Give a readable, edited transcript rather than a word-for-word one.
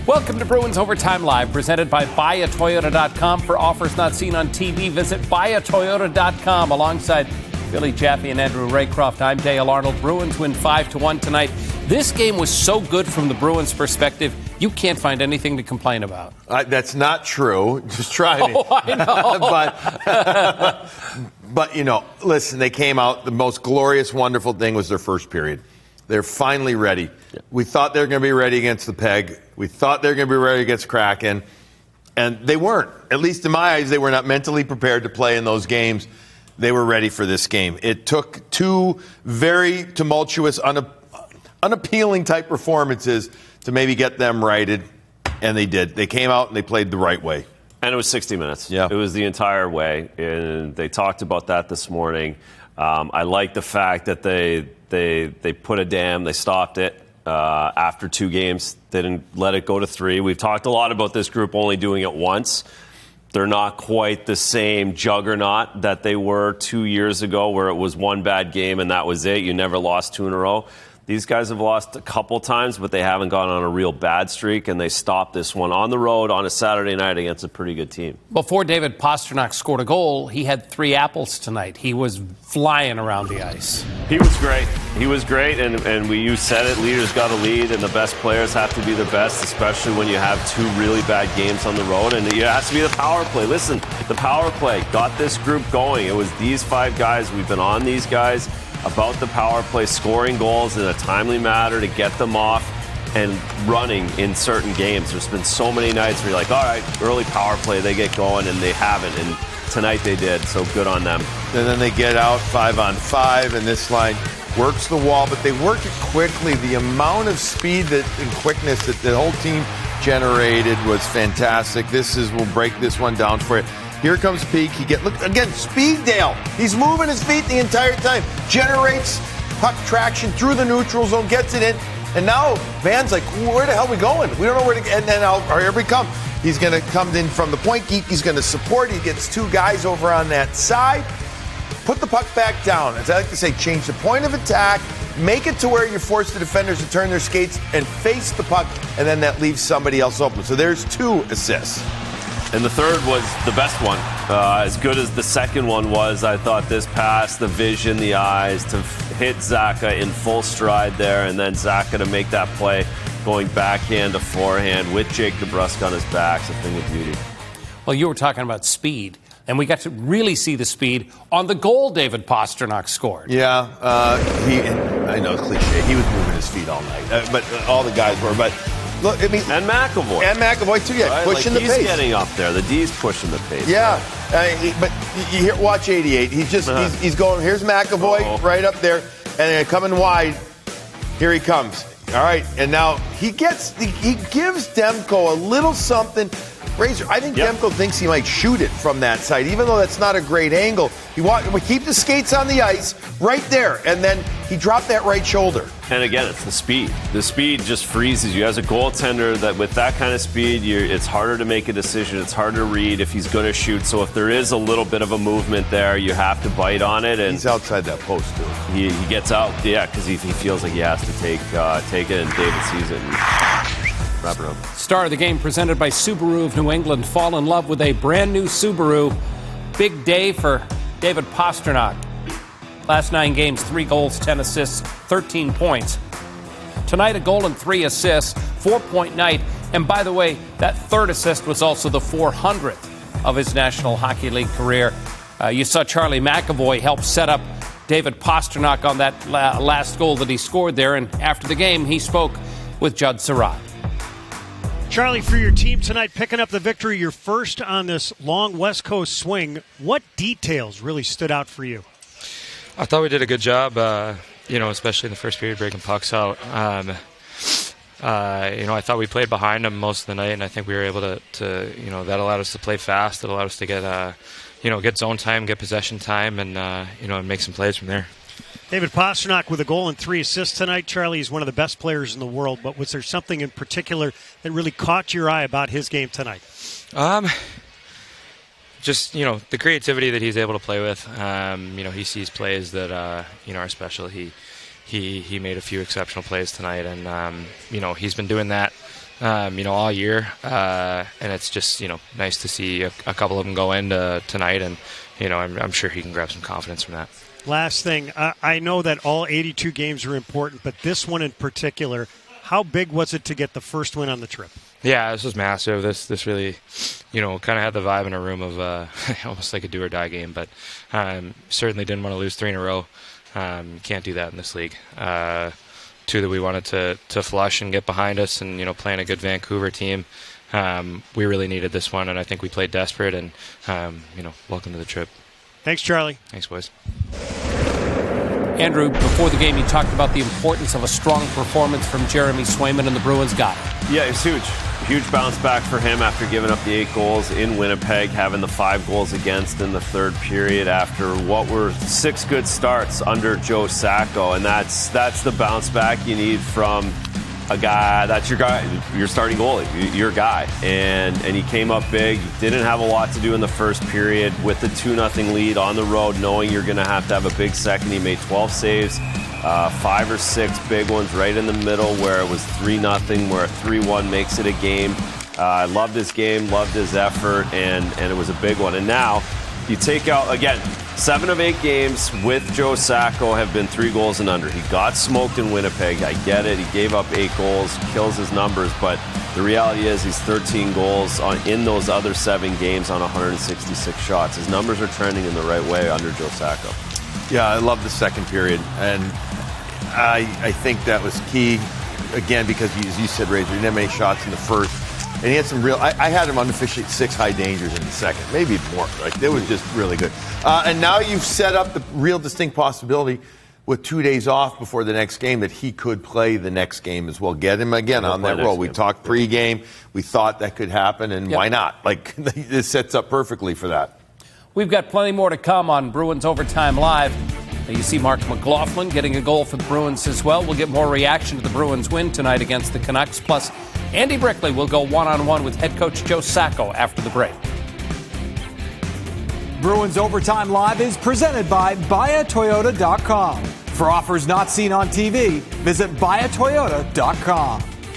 Welcome to Bruins Overtime Live, presented by BuyAToyota.com. For offers not seen on TV, visit BuyAToyota.com. Alongside Billy Jaffe and Andrew Raycroft, I'm Dale Arnold. Bruins win 5-1 tonight. This game was so good from the Bruins' perspective, you can't find anything to complain about. That's not true. Just try me. Oh, I know. But, you know, listen, they came out. The most glorious, wonderful thing was their first period. They're finally ready. Yeah. We thought they were going to be ready against the Peg. We thought they were going to be ready against Kraken. And they weren't. At least in my eyes, they were not mentally prepared to play in those games. They were ready for this game. It took two very tumultuous, unappealing type performances to maybe get them righted. And they did. They came out and they played the right way. And it was 60 minutes. Yeah. It was the entire way. And they talked about that this morning. I like the fact that they put a dam. They stopped it after 2 games. They didn't let it go to 3. We've talked a lot about this group only doing it once. They're not quite the same juggernaut that they were 2 years ago, where it was one bad game and that was it. You never lost 2 in a row. These guys have lost a couple times, but they haven't gone on a real bad streak, and they stopped this one on the road on a Saturday night against a pretty good team. Before David Pastrnak scored a goal, he had 3 apples tonight. He was flying around the ice. He was great. He was great, and you said it, leaders got to lead, and the best players have to be their best, especially when you have 2 really bad games on the road, and it has to be the power play. Listen, the power play got this group going. It was these 5 guys. We've been on these guys about the power play, scoring goals in a timely manner to get them off and running in certain games. There's been so many nights where you're like, all right, early power play, they get going, and they haven't. And tonight they did, so good on them. And then they get out 5-on-5, and this line works the wall, but they work it quickly. The amount of speed and quickness that the whole team generated was fantastic. We'll break this one down for you. Here comes Peak. Look again, speed, Dale. He's moving his feet the entire time. Generates puck traction through the neutral zone, gets it in. And now Van's like, where the hell are we going? We don't know where to get. And then here we come. He's going to come in from the point. Geekie's going to support. He gets 2 guys over on that side. Put the puck back down. As I like to say, change the point of attack. Make it to where you force the defenders to turn their skates and face the puck. And then that leaves somebody else open. So there's 2 assists. And the third was the best one. As good as the second one was, I thought this pass, the vision, the eyes, to hit Zacha in full stride there, and then Zacha to make that play, going backhand to forehand with Jake DeBrusk on his back. It's a thing of beauty. Well, you were talking about speed, and we got to really see the speed on the goal David Pastrnak scored. Yeah, I know it's cliche. He was moving his feet all night, but all the guys were. But look, I mean, and McAvoy too. Yeah, right? Pushing like the pace. He's getting up there. The D's pushing the pace. Yeah, but you watch 88. He's going. Here's McAvoy right up there, and coming wide. Here he comes. All right, and now he gives Demko a little something. Razor, I think Demko thinks he might shoot it from that side, even though that's not a great angle. We keep the skates on the ice right there, and then he dropped that right shoulder. And again, it's the speed. The speed just freezes you. As a goaltender, that with that kind of speed, it's harder to make a decision. It's harder to read if he's going to shoot. So if there is a little bit of a movement there, you have to bite on it. And he's outside that post, too. He gets out, because he feels like he has to take it, and David sees it. Wrap it up. Star of the game presented by Subaru of New England. Fall in love with a brand new Subaru. Big day for David Pastrnak. Last 9 games, 3 goals, 10 assists, 13 points. Tonight, a goal and 3 assists, 4-point night. And by the way, that 3rd assist was also the 400th of his National Hockey League career. You saw Charlie McAvoy help set up David Pastrnak on that last goal that he scored there. And after the game, he spoke with Judd Surratt. Charlie, for your team tonight, picking up the victory, your first on this long West Coast swing. What details really stood out for you? I thought we did a good job, especially in the first period, breaking pucks out. I thought we played behind them most of the night, and I think we were able to that allowed us to play fast. It allowed us to get zone time, get possession time, and make some plays from there. David Pastrnak with a goal and 3 assists tonight. Charlie is one of the best players in the world, but was there something in particular that really caught your eye about his game tonight? Just, the creativity that he's able to play with. He sees plays that, are special. He he made a few exceptional plays tonight, and he's been doing that all year, and it's just nice to see a couple of them go into tonight, and I'm sure he can grab some confidence from that. Last thing, I know that all 82 games are important, but this one in particular, how big was it to get the first win on the trip? Yeah, this was massive. This really, kind of had the vibe in a room of almost like a do-or-die game, but certainly didn't want to lose 3 in a row. Can't do that in this league. 2 that we wanted to flush and get behind us, and playing a good Vancouver team. We really needed this one, and I think we played desperate, and welcome to the trip. Thanks, Charlie. Thanks, boys. Andrew, before the game, you talked about the importance of a strong performance from Jeremy Swayman, and the Bruins got it. Yeah, it's huge. Huge bounce back for him after giving up the 8 goals in Winnipeg, having the 5 goals against in the third period after what were 6 good starts under Joe Sacco. And that's the bounce back you need from a guy. That's your guy, your starting goalie, your guy. And he came up big. Didn't have a lot to do in the first period with the 2-0 lead on the road, knowing you're going to have a big second. He made 12 saves. 5 or 6 big ones right in the middle where it was 3-0, where a 3-1 makes it a game. I loved his game, loved his effort, and it was a big one. And now you take out, again, 7 of 8 games with Joe Sacco have been 3 goals and under. He got smoked in Winnipeg. I get it. He gave up 8 goals, kills his numbers, but the reality is he's 13 goals in those other 7 games on 166 shots. His numbers are trending in the right way under Joe Sacco. Yeah, I love the second period, and I think that was key, again, because as you said, Razor, he didn't have many shots in the first, and he had some real, I had him unofficially 6 high dangers in the second, maybe more. Like, it was just really good. And now you've set up the real distinct possibility with 2 days off before the next game that he could play the next game as well. Get him again on that roll. We talked pregame. We thought that could happen, and why not? Like, this sets up perfectly for that. We've got plenty more to come on Bruins Overtime Live. You see Marc McLaughlin getting a goal for the Bruins as well. We'll get more reaction to the Bruins win tonight against the Canucks. Plus, Andy Brickley will go one-on-one with head coach Joe Sacco after the break. Bruins Overtime Live is presented by BuyAToyota.com. For offers not seen on TV, visit BuyAToyota.com.